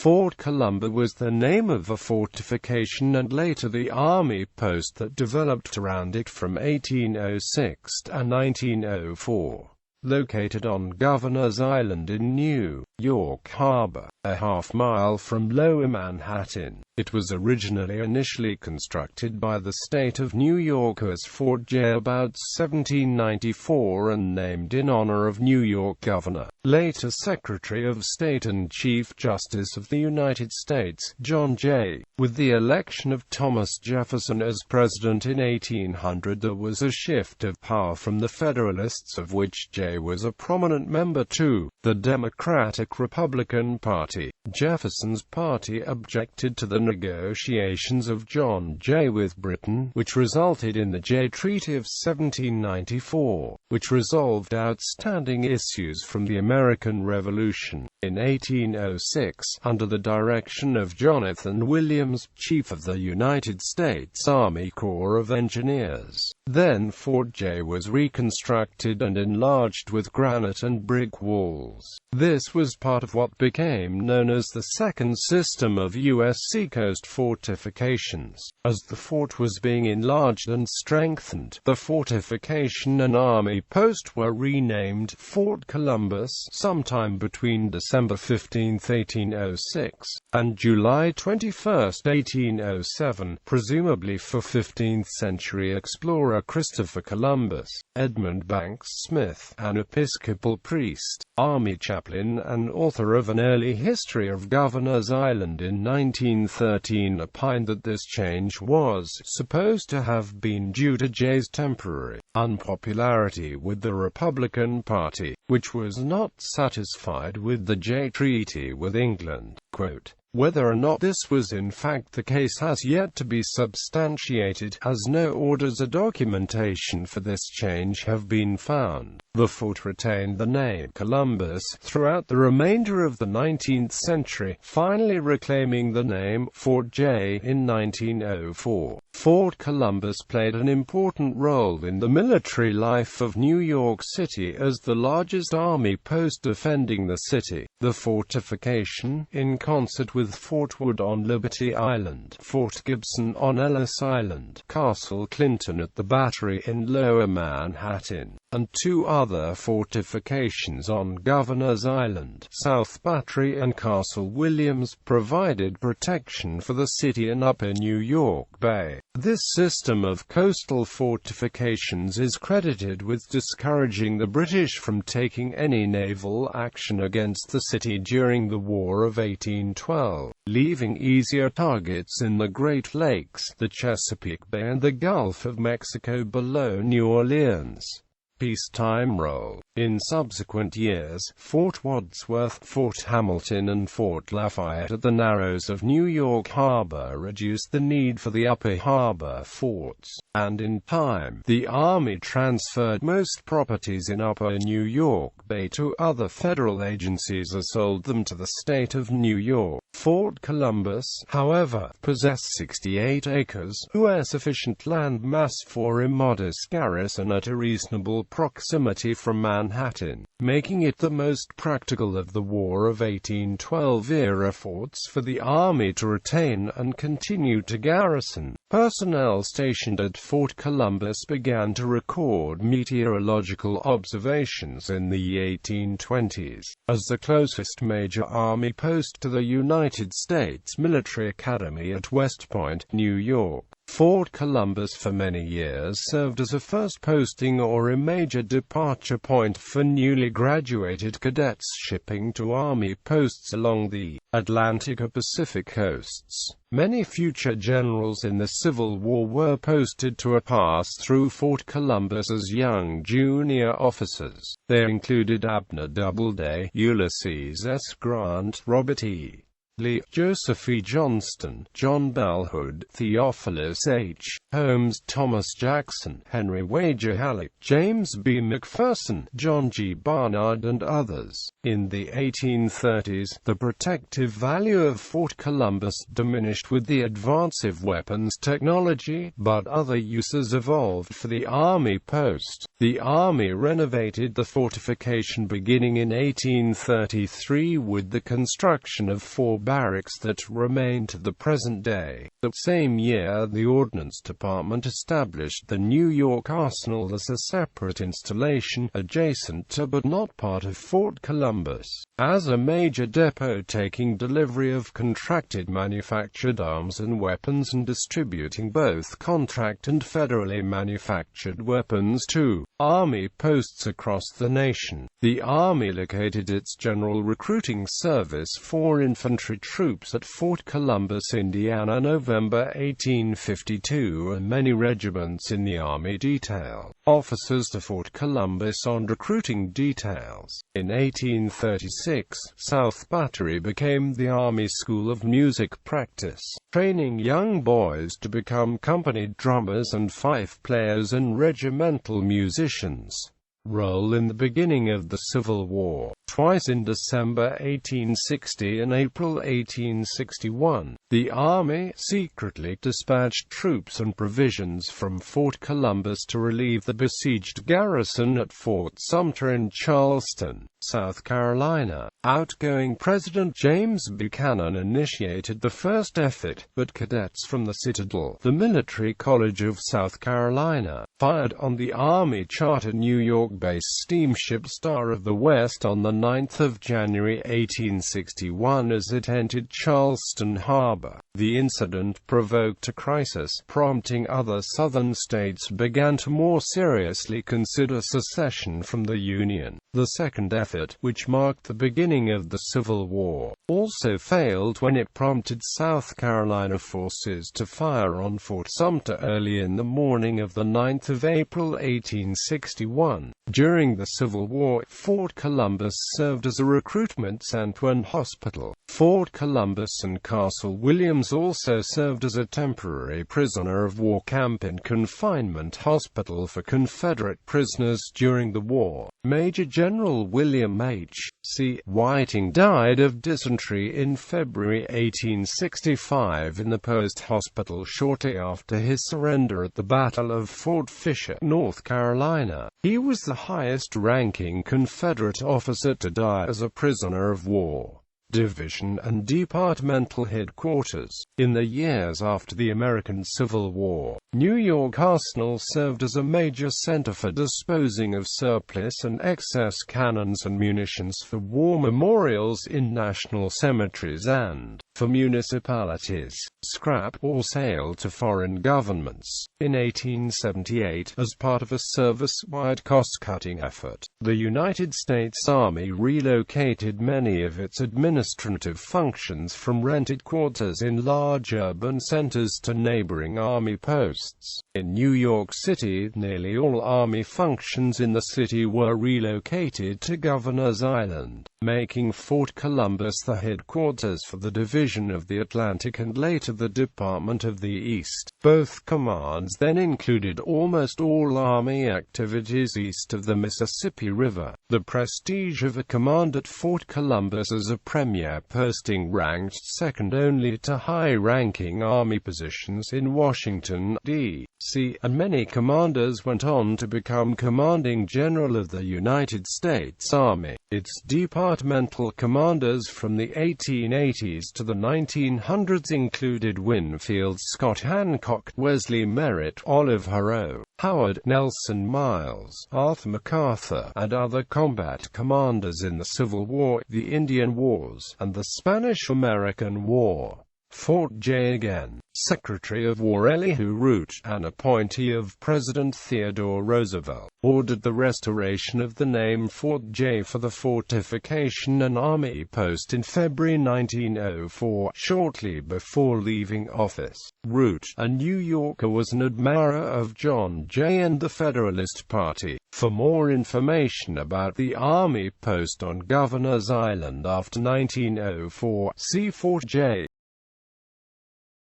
Fort Columba was the name of a fortification and later the army post that developed around it from 1806 to 1904. Located on Governor's Island in New York Harbor, a half-mile from Lower Manhattan. It was initially constructed by the state of New York as Fort J about 1794 and named in honor of New York Governor, later Secretary of State and Chief Justice of the United States, John Jay. With the election of Thomas Jefferson as president in 1800, there was a shift of power from the Federalists, of which Jay was a prominent member, to the Democratic-Republican Party. Jefferson's party objected to the negotiations of John Jay.With Britain, which resulted in the Jay Treaty of 1794, which resolved outstanding issues from the American Revolution. In 1806, under the direction of Jonathan Williams, chief of the United States Army Corps of Engineers, then Fort Jay was reconstructed and enlarged with granite and brick walls. This was part of what became known as the second system of U.S. seacoast fortifications. As the fort was being enlarged and strengthened, the fortification and army post were renamed Fort Columbus sometime between December 15, 1806, and July 21, 1807, presumably for 15th-century explorer Christopher Columbus. Edmund Banks Smith, an Episcopal priest, army chaplain, and author of an early history of Governor's Island in 1913, opined that this change was supposed to have been due to Jay's temporary unpopularity with the Republican Party, which was not satisfied with the Jay Treaty with England. Quote, "Whether or not this was in fact the case has yet to be substantiated, as no orders or documentation for this change have been found." The fort retained the name Columbus throughout the remainder of the 19th century, finally reclaiming the name Fort Jay in 1904. Fort Columbus played an important role in the military life of New York City as the largest army post defending the city. The fortification, in concert with Fort Wood on Liberty Island, Fort Gibson on Ellis Island, Castle Clinton at the Battery in Lower Manhattan, and two other fortifications on Governor's Island, South Battery and Castle Williams, provided protection for the city and Upper New York Bay. This system of coastal fortifications is credited with discouraging the British from taking any naval action against the city during the War of 1812, leaving easier targets in the Great Lakes, the Chesapeake Bay and the Gulf of Mexico below New Orleans. Peacetime role. In subsequent years, Fort Wadsworth, Fort Hamilton and Fort Lafayette at the Narrows of New York Harbor reduced the need for the upper harbor forts, and in time, the Army transferred most properties in upper New York Bay to other federal agencies or sold them to the state of New York. Fort Columbus, however, possessed 68 acres, a sufficient land mass for a modest garrison at a reasonable proximity from Manhattan, making it the most practical of the War of 1812-era forts for the Army to retain and continue to garrison. Personnel stationed at Fort Columbus began to record meteorological observations in the 1820s. As the closest major Army post to the United States Military Academy at West Point, New York, Fort Columbus for many years served as a first posting or a major departure point for newly graduated cadets shipping to Army posts along the Atlantic or Pacific coasts. Many future generals in the Civil War were posted to a pass through Fort Columbus as young junior officers. They included Abner Doubleday, Ulysses S. Grant, Robert E. Lee, Joseph E. Johnston, John Bell Hood, Theophilus H. Holmes, Thomas Jackson, Henry Wager Halleck, James B. McPherson, John G. Barnard and others. In the 1830s, the protective value of Fort Columbus diminished with the advance of weapons technology, but other uses evolved for the Army post. The Army renovated the fortification beginning in 1833 with the construction of 4 barracks that remain to the present day. The same year, the Ordnance Department established the New York Arsenal as a separate installation, adjacent to but not part of Fort Columbus, as a major depot taking delivery of contracted manufactured arms and weapons and distributing both contract and federally manufactured weapons to Army posts across the nation. The Army located its general recruiting service for infantry troops at Fort Columbus, Indiana, November 1852, and many regiments in the Army detail officers to Fort Columbus on recruiting details. In 1836, South Battery became the Army School of Music practice, training young boys to become company drummers and fife players and regimental musicians. Role in the beginning of the Civil War. Twice in December 1860 and April 1861, the Army secretly dispatched troops and provisions from Fort Columbus to relieve the besieged garrison at Fort Sumter in Charleston, South Carolina. Outgoing President James Buchanan initiated the first effort, but cadets from the Citadel, the military college of South Carolina, fired on the Army-chartered New York-based steamship Star of the West on the 9th of January 1861 as it entered Charleston Harbor. The incident provoked a crisis, prompting other Southern states began to more seriously consider secession from the Union. The second effort, which marked the beginning of the Civil War, also failed when it prompted South Carolina forces to fire on Fort Sumter early in the morning of the 9th of April 1861. During the Civil War, Fort Columbus served as a recruitment center and hospital. Fort Columbus and Castle Williams also served as a temporary prisoner of war camp and confinement hospital for Confederate prisoners during the war. Major General William H.C. Whiting died of dysentery in February 1865 in the post hospital shortly after his surrender at the Battle of Fort Fisher, North Carolina. He was the highest-ranking Confederate officer to die as a prisoner of war. Division and departmental headquarters. In the years after the American Civil War, New York Arsenal served as a major center for disposing of surplus and excess cannons and munitions for war memorials in national cemeteries and, for municipalities, scrap or sale to foreign governments. In 1878, as part of a service-wide cost-cutting effort, the United States Army relocated many of its administrative functions from rented quarters in large urban centers to neighboring Army posts. In New York City, nearly all Army functions in the city were relocated to Governor's Island, making Fort Columbus the headquarters for the Division of the Atlantic and later the Department of the East. Both commands then included almost all Army activities east of the Mississippi River. The prestige of a command at Fort Columbus as a premier posting ranked second only to high-ranking Army positions in Washington, D.C., and many commanders went on to become commanding general of the United States Army. Its departmental commanders from the 1880s to the 1900s included Winfield Scott Hancock, Wesley Merritt, Olive Haro, Howard Nelson Miles, Arthur MacArthur, and other combat commanders in the Civil War, the Indian Wars, and the Spanish-American War. Fort Jay again. Secretary of War Elihu Root, an appointee of President Theodore Roosevelt, ordered the restoration of the name Fort Jay for the fortification and army post in February 1904, shortly before leaving office. Root, a New Yorker, was an admirer of John Jay and the Federalist Party. For more information about the Army post on Governor's Island after 1904, see Fort Jay.